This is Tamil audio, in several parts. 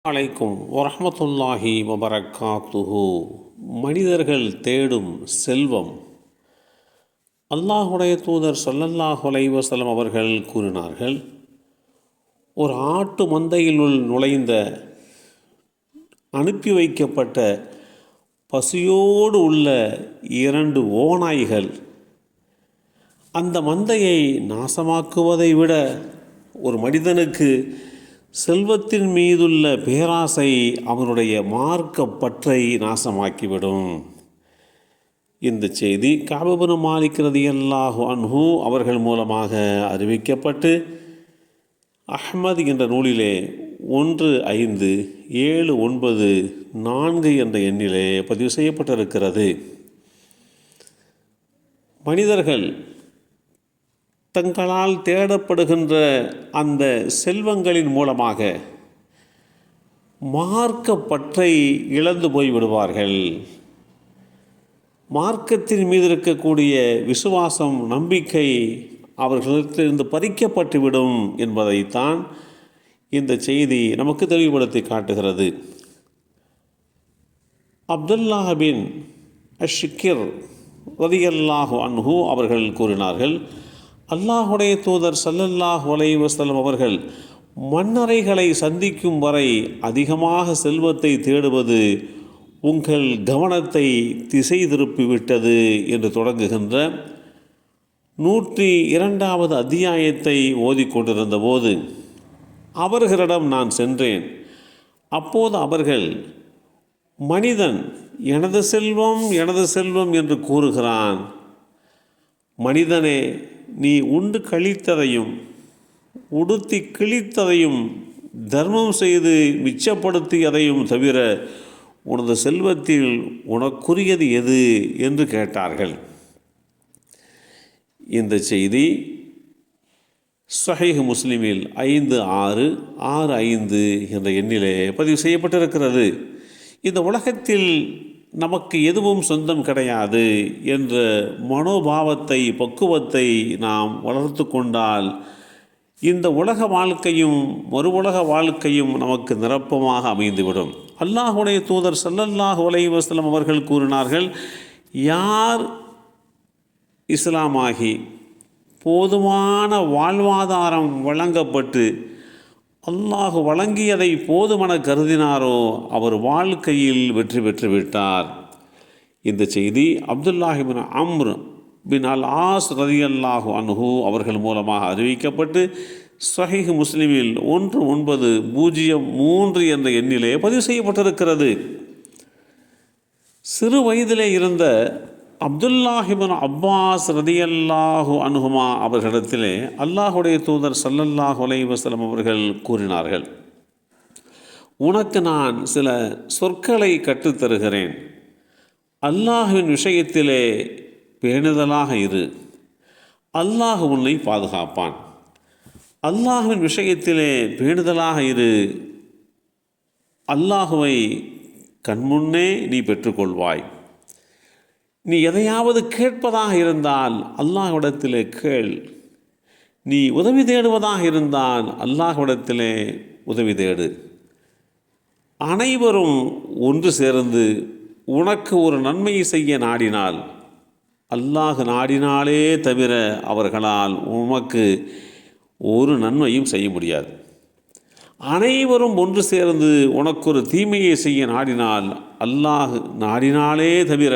அலைக்கும் வரஹ்மத்துல்லாஹி வபரகாத்துஹு. மனிதர்கள் தேடும் செல்வம். அல்லாஹுடைய தூதர் ஸல்லல்லாஹு அலைஹி வஸல்லம் அவர்கள் கூறினார்கள், ஒரு ஆட்டு மந்தையினுள் நுழைந்த அனுப்பி வைக்கப்பட்ட பசியோடு உள்ள 2 ஓநாய்கள் அந்த மந்தையை நாசமாக்குவதை விட ஒரு மனிதனுக்கு செல்வத்தின் மீதுள்ள பேராசை அவனுடைய மார்க்க பற்றை நாசமாக்கிவிடும். இந்த செய்தி கஅப் இப்னு மாலிக் ரலியல்லாஹு அன்ஹு அவர்கள் மூலமாக அறிவிக்கப்பட்டு அஹ்மத் என்ற நூலிலே 15794 என்ற எண்ணிலே பதிவு செய்யப்பட்டிருக்கிறது. மனிதர்கள் தங்களால் தேடப்படுகின்ற அந்த செல்வங்களின் மூலமாக மார்க்க பற்றை இழந்து போய்விடுவார்கள். மார்க்கத்தின் மீது இருக்கக்கூடிய விசுவாசம், நம்பிக்கை அவர்களிடத்திலிருந்து பறிக்கப்பட்டுவிடும் என்பதைத்தான் இந்த செய்தி நமக்கு தெளிவுபடுத்தி காட்டுகிறது. அப்துல்லாஹ் பின் அஷ்ஷிக்கிர் ரலியல்லாஹு அன்ஹு அவர்கள் கூறினார்கள், அல்லாஹுடைய தூதர் ஸல்லல்லாஹு அலைஹி வஸல்லம் அவர்கள் மன்னரைகளை சந்திக்கும் வரை அதிகமாக செல்வத்தை தேடுவது உங்கள் கவனத்தை திசை திருப்பிவிட்டது என்று தொடங்குகின்ற 102வது அத்தியாயத்தை ஓதிக்கொண்டிருந்த போது அவர்களிடம் நான் சென்றேன். அப்போது அவர்கள், மனிதன் எனது செல்வம் எனது செல்வம் என்று கூறுகிறான். மனிதனே, நீ உண்டு கழித்ததையும் உடுத்தி கிழித்ததையும் தர்மம் செய்து மிச்சப்படுத்தியதையும் தவிர உனது செல்வத்தில் உனக்குரியது எது என்று கேட்டார்கள். இந்த செய்தி ஸஹீஹ் முஸ்லிமில் 5665 என்ற எண்ணிலே பதிவு செய்யப்பட்டிருக்கிறது. இந்த உலகத்தில் நமக்கு எதுவும் சொந்தம் கிடையாது என்ற மனோபாவத்தை, பக்குவத்தை நாம் வளர்த்து கொண்டால் இந்த உலக வாழ்க்கையும் மறு உலக வாழ்க்கையும் நமக்கு நிரப்பமாக அமைந்துவிடும். அல்லாஹுடைய தூதர் ஸல்லல்லாஹு அலைஹி வஸல்லம் அவர்கள் கூறினார்கள், யார் இஸ்லாமாகி போதுமான வாழ்வாதாரம் வழங்கப்பட்டு அல்லாஹ் வழங்கியதை போதுமென கருதினாரோ அவர் வாழ்க்கையில் வெற்றி பெற்று விட்டார். இந்த செய்தி அப்துல்லாஹ் பின் அம்ர் பின் அல் ஆஸ் ரலியல்லாஹு அன்ஹு அவர்கள் மூலமாக அறிவிக்கப்பட்டு ஸஹீஹ் முஸ்லிமில் 1903 என்ற எண்ணிலே பதிவு செய்யப்பட்டிருக்கிறது. சிறு வயதிலே இருந்த அப்துல்லாஹ் பின் அப்பாஸ் ரலியல்லாஹு அன்ஹுமா அவர்களிடத்திலே அல்லாஹுடைய தூதர் ஸல்லல்லாஹு அலைஹி வஸல்லம் அவர்கள் கூறினார்கள், உனக்கு நான் சில சொற்களை கற்றுத்தருகிறேன். அல்லாஹ்வின் விஷயத்திலே பேணுதலாக இரு, அல்லாஹ் உன்னை பாதுகாப்பான். அல்லாஹ்வின் விஷயத்திலே பேணுதலாக இரு, அல்லாஹுவை கண்முன்னே நீ பெற்றுக்கொள்வாய். நீ எதையாவது கேட்பதாக இருந்தால் அல்லாஹ்விடத்திலே கேள். நீ உதவி தேடுவதாக இருந்தால் அல்லாஹ்விடத்திலே உதவி தேடு. அனைவரும் ஒன்று சேர்ந்து உனக்கு ஒரு நன்மையை செய்ய நாடினால் அல்லாஹ் நாடினாலே தவிர அவர்களால் உமக்கு ஒரு நன்மையும் செய்ய முடியாது. அனைவரும் ஒன்று சேர்ந்து உனக்கு ஒரு தீமையை செய்ய நாடினால் அல்லாஹ் நாடினாலே தவிர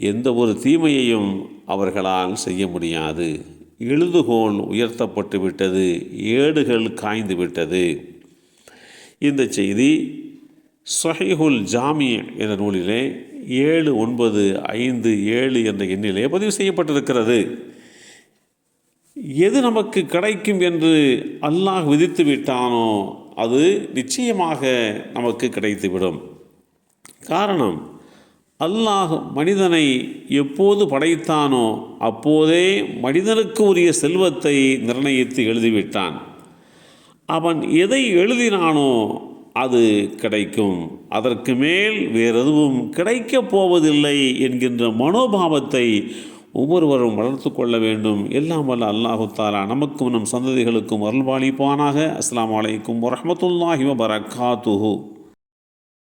எந்த ஒரு தீமையையும் அவர்களால் செய்ய முடியாது. எழுதுகோல் உயர்த்தப்பட்டு விட்டது, ஏடுகள் காய்ந்து விட்டது. இந்த செய்தி ஸஹீஹுல் ஜாமி என்ற நூலிலே 7957 என்ற எண்ணிலே பதிவு செய்யப்பட்டிருக்கிறது. எது நமக்கு கிடைக்கும் என்று அல்லாஹ் விதித்து விட்டானோ அது நிச்சயமாக நமக்கு கிடைத்துவிடும். காரணம், அல்லாஹ் மனிதனை எப்போது படைத்தானோ அப்போதே மனிதனுக்கு உரிய செல்வத்தை நிர்ணயித்து எழுதிவிட்டான். அவன் எதை எழுதினானோ அது கிடைக்கும், அதற்கு மேல் வேறெதுவும் கிடைக்கப் போவதில்லை என்கின்ற மனோபாவத்தை ஒவ்வொருவரும் வளர்த்து கொள்ள வேண்டும். எல்லாம் வல்ல அல்லாஹு தஆலா நமக்கும் நம் சந்ததிகளுக்கும் அருள்பாலிப்பானாக. அஸ்ஸலாமு அலைக்கும் வரஹ்மத்துல்லாஹி வபரகாத்துஹு.